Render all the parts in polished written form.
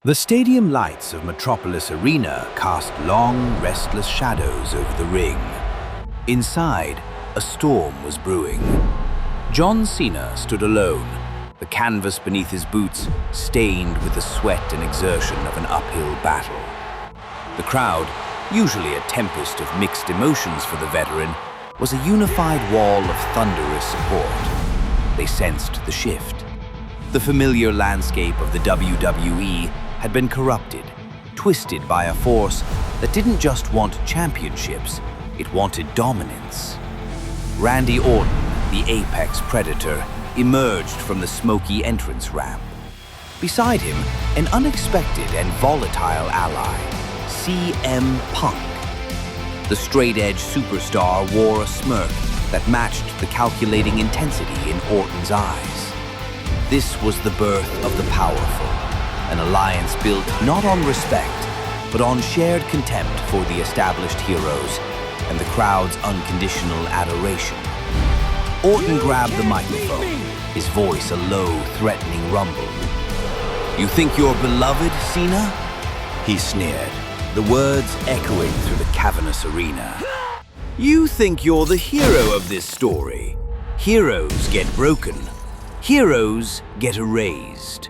The stadium lights of Metropolis Arena cast long, restless shadows over the ring. Inside, a storm was brewing. John Cena stood alone, the canvas beneath his boots stained with the sweat and exertion of an uphill battle. The crowd, usually a tempest of mixed emotions for the veteran, was a unified wall of thunderous support. They sensed the shift. The familiar landscape of the WWE had been corrupted, twisted by a force that didn't just want championships, it wanted dominance. Randy Orton, the apex predator, emerged from the smoky entrance ramp. Beside him, an unexpected and volatile ally, CM Punk. The straight-edge superstar wore a smirk that matched the calculating intensity in Orton's eyes. This was the birth of the powerful, an alliance built not on respect, but on shared contempt for the established heroes and the crowd's unconditional adoration. Orton grabbed the microphone, his voice a low, threatening rumble. "You think you're beloved, Cena?" he sneered, the words echoing through the cavernous arena. "You think you're the hero of this story. Heroes get broken. Heroes get erased.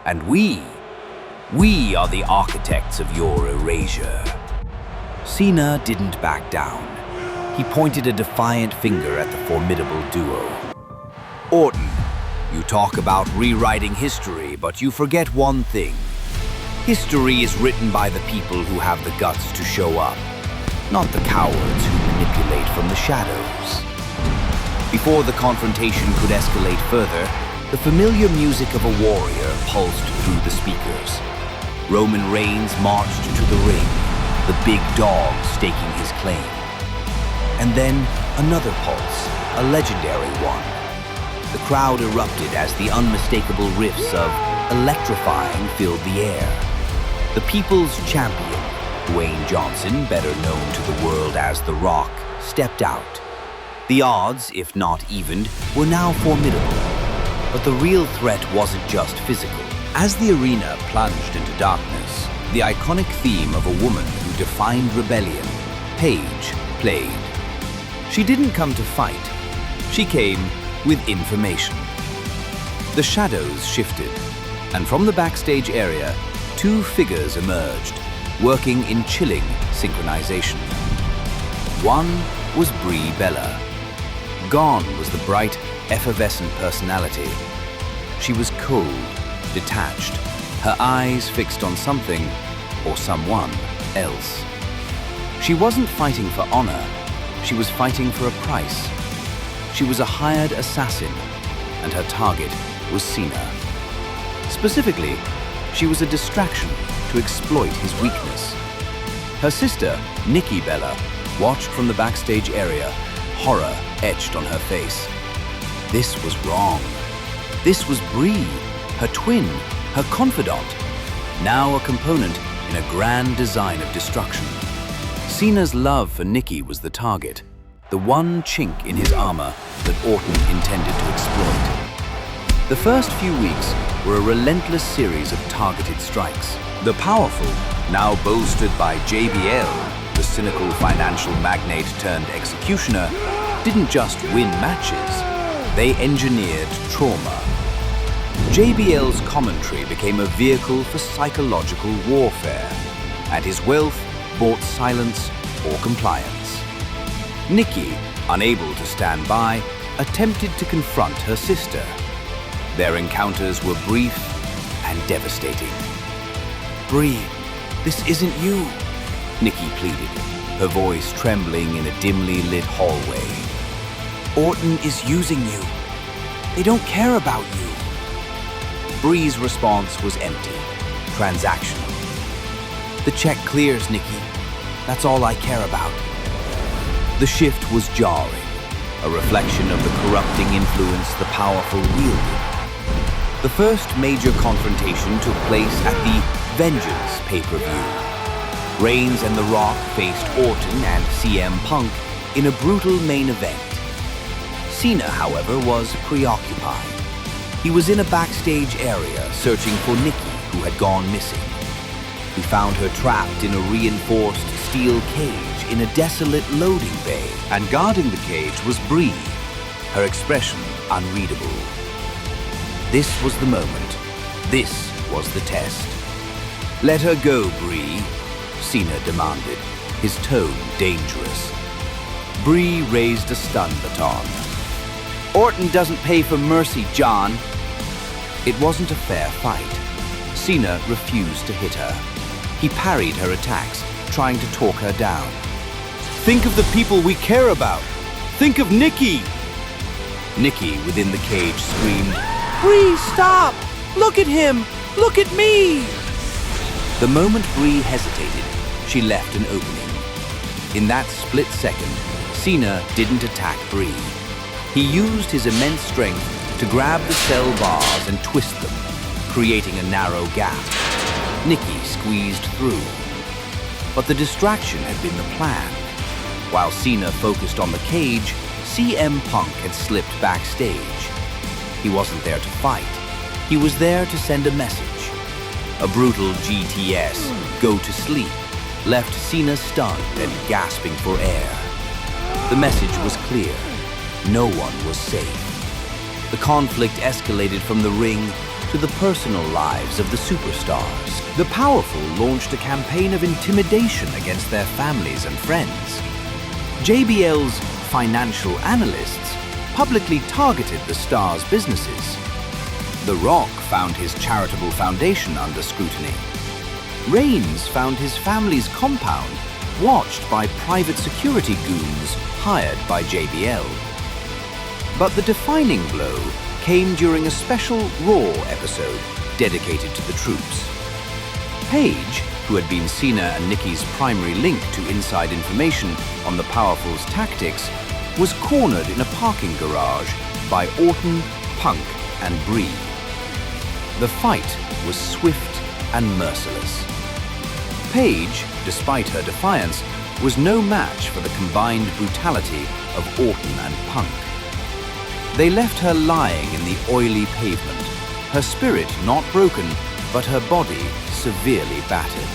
And we are the architects of your erasure." Cena didn't back down. He pointed a defiant finger at the formidable duo. "Orton, you talk about rewriting history, but you forget one thing. History is written by the people who have the guts to show up, not the cowards who manipulate from the shadows." Before the confrontation could escalate further, the familiar music of a warrior pulsed through the speakers. Roman Reigns marched to the ring, the big dog staking his claim. And then another pulse, a legendary one. The crowd erupted as the unmistakable riffs of "Electrifying" filled the air. The people's champion, Dwayne Johnson, better known to the world as The Rock, stepped out. The odds, if not evened, were now formidable. But the real threat wasn't just physical. As the arena plunged into darkness, the iconic theme of a woman who defined rebellion, Paige, played. She didn't come to fight. She came with information. The shadows shifted, and from the backstage area, two figures emerged, working in chilling synchronization. One was Brie Bella. Gone was the bright, effervescent personality. She was cold, detached, her eyes fixed on something or someone else. She wasn't fighting for honor, she was fighting for a price. She was a hired assassin, and her target was Cena. Specifically, she was a distraction to exploit his weakness. Her sister, Nikki Bella, watched from the backstage area, horror etched on her face. This was wrong. This was Brie, her twin, her confidant, now a component in a grand design of destruction. Cena's love for Nikki was the target, the one chink in his armor that Orton intended to exploit. The first few weeks were a relentless series of targeted strikes. The powerful, now bolstered by JBL, the cynical financial magnate turned executioner, didn't just win matches, they engineered trauma. JBL's commentary became a vehicle for psychological warfare, and his wealth bought silence or compliance. Nikki, unable to stand by, attempted to confront her sister. Their encounters were brief and devastating. "Brie, this isn't you," Nikki pleaded, her voice trembling in a dimly lit hallway. "Orton is using you. They don't care about you." Brie's response was empty, transactional. "The check clears, Nikki. That's all I care about." The shift was jarring, a reflection of the corrupting influence the powerful wielded. The first major confrontation took place at the Vengeance pay-per-view. Reigns and The Rock faced Orton and CM Punk in a brutal main event. Cena, however, was preoccupied. He was in a backstage area searching for Nikki, who had gone missing. He found her trapped in a reinforced steel cage in a desolate loading bay, and guarding the cage was Bree, her expression unreadable. This was the moment. This was the test. "Let her go, Bree," Cena demanded, his tone dangerous. Bree raised a stun baton. "Orton doesn't pay for mercy, John." It wasn't a fair fight. Cena refused to hit her. He parried her attacks, trying to talk her down. "Think of the people we care about. Think of Nikki." Nikki, within the cage, screamed, "Bree, stop! Look at him! Look at me!" The moment Bree hesitated, she left an opening. In that split second, Cena didn't attack Bree. He used his immense strength to grab the cell bars and twist them, creating a narrow gap. Nikki squeezed through. But the distraction had been the plan. While Cena focused on the cage, CM Punk had slipped backstage. He wasn't there to fight. He was there to send a message. A brutal GTS, go to sleep, left Cena stunned and gasping for air. The message was clear. No one was safe. The conflict escalated from the ring to the personal lives of the superstars. The powerful launched a campaign of intimidation against their families and friends. JBL's financial analysts publicly targeted the stars' businesses. The Rock found his charitable foundation under scrutiny. Reigns found his family's compound watched by private security goons hired by JBL. But the defining blow came during a special Raw episode dedicated to the troops. Paige, who had been Cena and Nikki's primary link to inside information on the Powerful's tactics, was cornered in a parking garage by Orton, Punk, and Bree. The fight was swift and merciless. Paige, despite her defiance, was no match for the combined brutality of Orton and Punk. They left her lying in the oily pavement, her spirit not broken, but her body severely battered.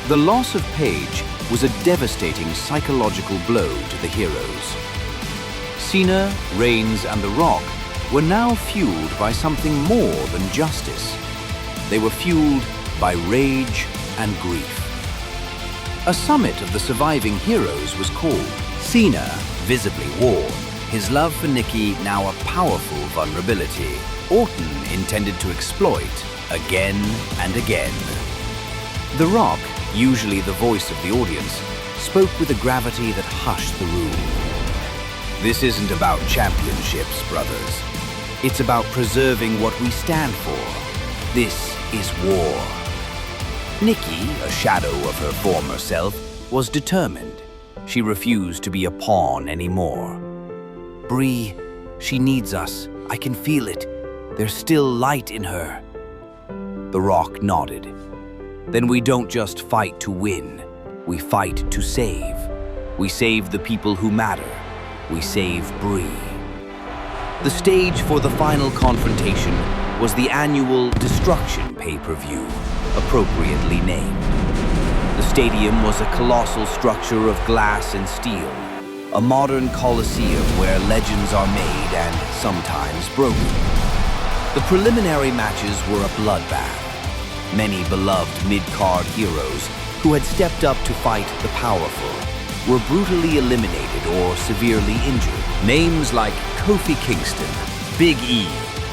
The loss of Paige was a devastating psychological blow to the heroes. Cena, Reigns, and The Rock were now fueled by something more than justice. They were fueled by rage and grief. A summit of the surviving heroes was called. Cena, visibly worn, his love for Nikki now a powerful vulnerability. Orton intended to exploit again and again. The Rock, usually the voice of the audience, spoke with a gravity that hushed the room. "This isn't about championships, brothers. It's about preserving what we stand for. This is war." Nikki, a shadow of her former self, was determined. She refused to be a pawn anymore. "Bree, she needs us. I can feel it. There's still light in her." The Rock nodded. "Then we don't just fight to win. We fight to save. We save the people who matter. We save Bree." The stage for the final confrontation was the annual Destruction pay-per-view, appropriately named. The stadium was a colossal structure of glass and steel, a modern coliseum where legends are made and sometimes broken. The preliminary matches were a bloodbath. Many beloved mid-card heroes who had stepped up to fight the powerful were brutally eliminated or severely injured. Names like Kofi Kingston, Big E,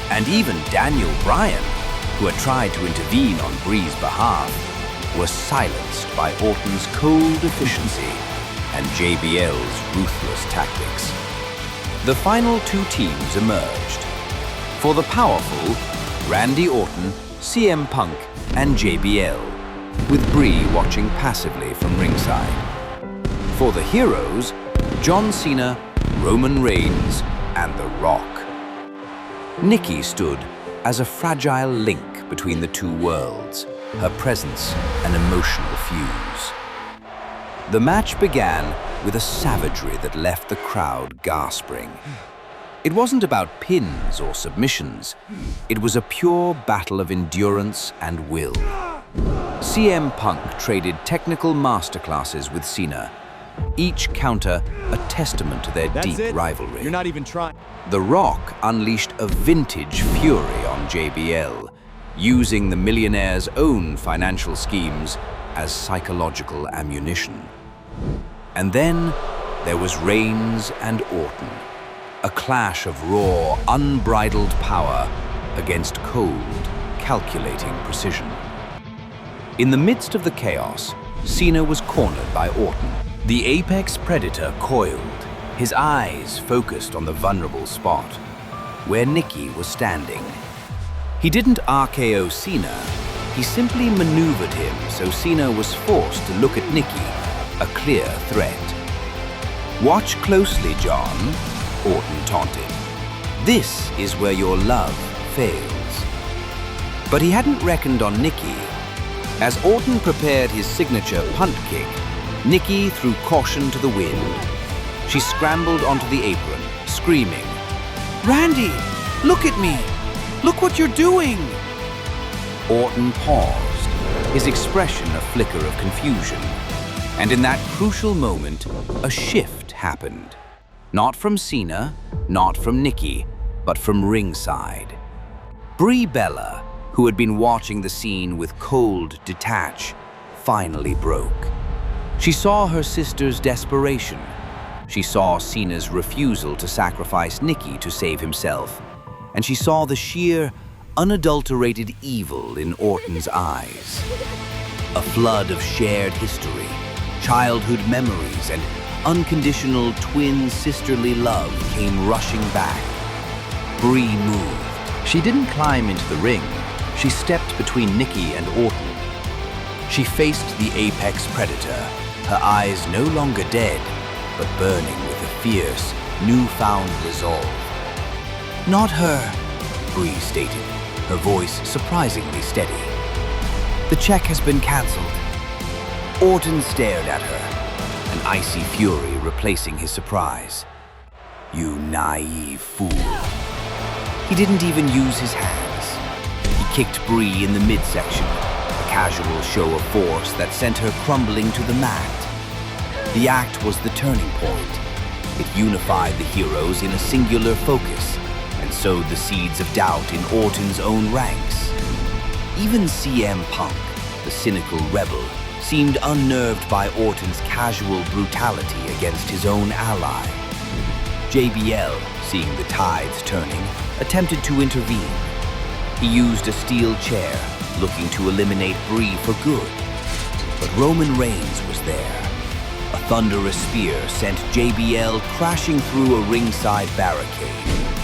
and even Daniel Bryan, who had tried to intervene on Bree's behalf, were silenced by Orton's cold efficiency and JBL's ruthless tactics. The final two teams emerged. For the powerful, Randy Orton, CM Punk, and JBL, with Bree watching passively from ringside. For the heroes, John Cena, Roman Reigns, and The Rock. Nikki stood as a fragile link between the two worlds, her presence an emotional fuse. The match began with a savagery that left the crowd gasping. It wasn't about pins or submissions. It was a pure battle of endurance and will. CM Punk traded technical masterclasses with Cena, each counter a testament to their deep rivalry. You're not even trying. The Rock unleashed a vintage fury on JBL, using the millionaire's own financial schemes as psychological ammunition. And then there was Reigns and Orton, a clash of raw, unbridled power against cold, calculating precision. In the midst of the chaos, Cena was cornered by Orton. The apex predator coiled, his eyes focused on the vulnerable spot, where Nikki was standing. He didn't RKO Cena, he simply maneuvered him so Cena was forced to look at Nikki, a clear threat. "Watch closely, John," Orton taunted. "This is where your love fails." But he hadn't reckoned on Nikki. As Orton prepared his signature punt kick, Nikki threw caution to the wind. She scrambled onto the apron, screaming, "Randy, look at me! Look what you're doing!" Orton paused, his expression a flicker of confusion. And in that crucial moment, a shift happened. Not from Cena, not from Nikki, but from ringside. Brie Bella, who had been watching the scene with cold detach, finally broke. She saw her sister's desperation. She saw Cena's refusal to sacrifice Nikki to save himself. And she saw the sheer, unadulterated evil in Orton's eyes. A flood of shared history, childhood memories, and unconditional twin sisterly love came rushing back. Brie moved. She didn't climb into the ring. She stepped between Nikki and Orton. She faced the apex predator, her eyes no longer dead, but burning with a fierce, newfound resolve. "Not her," Brie stated, her voice surprisingly steady. "The check has been cancelled." Orton stared at her, an icy fury replacing his surprise. "You naive fool." He didn't even use his hands. He kicked Brie in the midsection, a casual show of force that sent her crumbling to the mat. The act was the turning point. It unified the heroes in a singular focus and sowed the seeds of doubt in Orton's own ranks. Even CM Punk, the cynical rebel, seemed unnerved by Orton's casual brutality against his own ally. JBL, seeing the tides turning, attempted to intervene. He used a steel chair, looking to eliminate Brie for good. But Roman Reigns was there. A thunderous spear sent JBL crashing through a ringside barricade,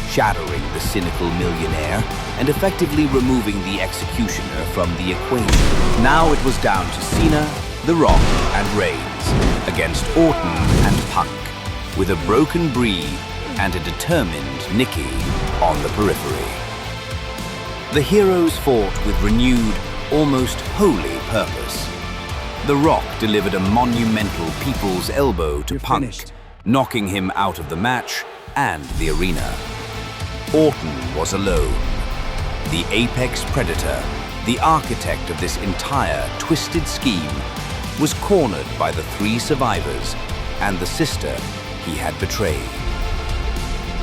shattering the cynical millionaire and effectively removing the executioner from the equation. Now it was down to Cena, The Rock, and Reigns against Orton and Punk, with a broken Brie and a determined Nikki on the periphery. The heroes fought with renewed, almost holy purpose. The Rock delivered a monumental people's elbow to Punk, knocking him out of the match and the arena. Orton was alone. The apex predator, the architect of this entire twisted scheme, was cornered by the three survivors and the sister he had betrayed.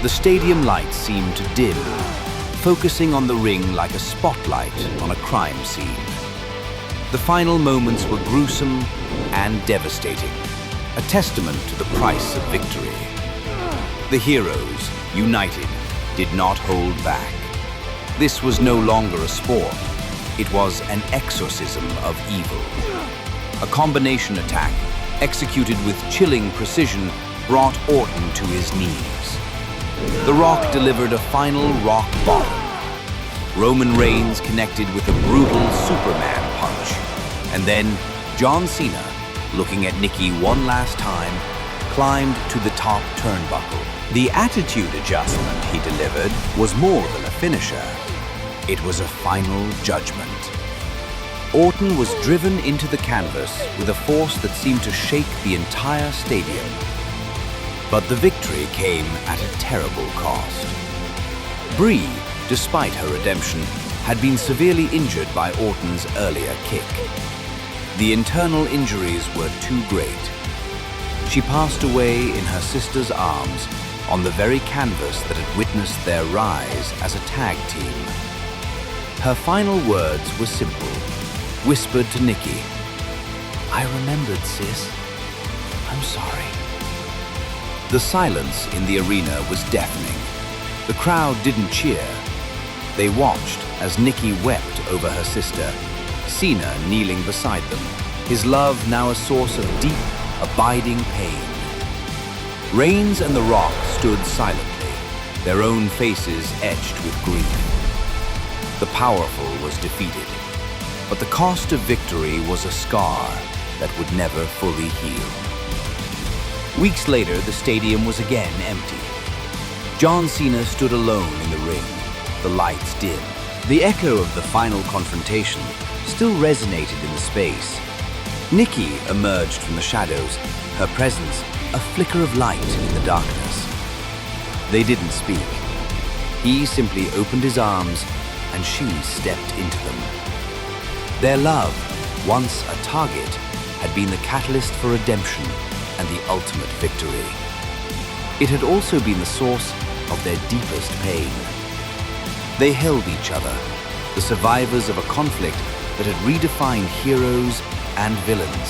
The stadium lights seemed to dim, focusing on the ring like a spotlight on a crime scene. The final moments were gruesome and devastating, a testament to the price of victory. The heroes, united, did not hold back. This was no longer a sport. It was an exorcism of evil. A combination attack, executed with chilling precision, brought Orton to his knees. The Rock delivered a final rock bottom. Roman Reigns connected with a brutal Superman punch. And then John Cena, looking at Nikki one last time, climbed to the top turnbuckle. The attitude adjustment he delivered was more than a finisher. It was a final judgment. Orton was driven into the canvas with a force that seemed to shake the entire stadium. But the victory came at a terrible cost. Brie, despite her redemption, had been severely injured by Orton's earlier kick. The internal injuries were too great. She passed away in her sister's arms on the very canvas that had witnessed their rise as a tag team. Her final words were simple, whispered to Nikki. "I remembered, sis. I'm sorry." The silence in the arena was deafening. The crowd didn't cheer. They watched as Nikki wept over her sister, Cena kneeling beside them, his love now a source of deep, abiding pain. Reigns and The Rock stood silently, their own faces etched with grief. The powerful was defeated, but the cost of victory was a scar that would never fully heal. Weeks later, the stadium was again empty. John Cena stood alone in the ring, the lights dim. The echo of the final confrontation still resonated in the space. Nikki emerged from the shadows, her presence a flicker of light in the darkness. They didn't speak. He simply opened his arms, and she stepped into them. Their love, once a target, had been the catalyst for redemption and the ultimate victory. It had also been the source of their deepest pain. They held each other, the survivors of a conflict that had redefined heroes and villains.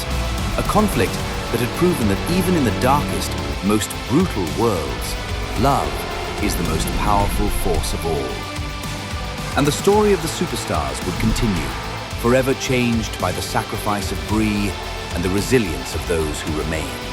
A conflict that had proven that even in the darkest, most brutal worlds, love is the most powerful force of all. And the story of the superstars would continue, forever changed by the sacrifice of Brie and the resilience of those who remained.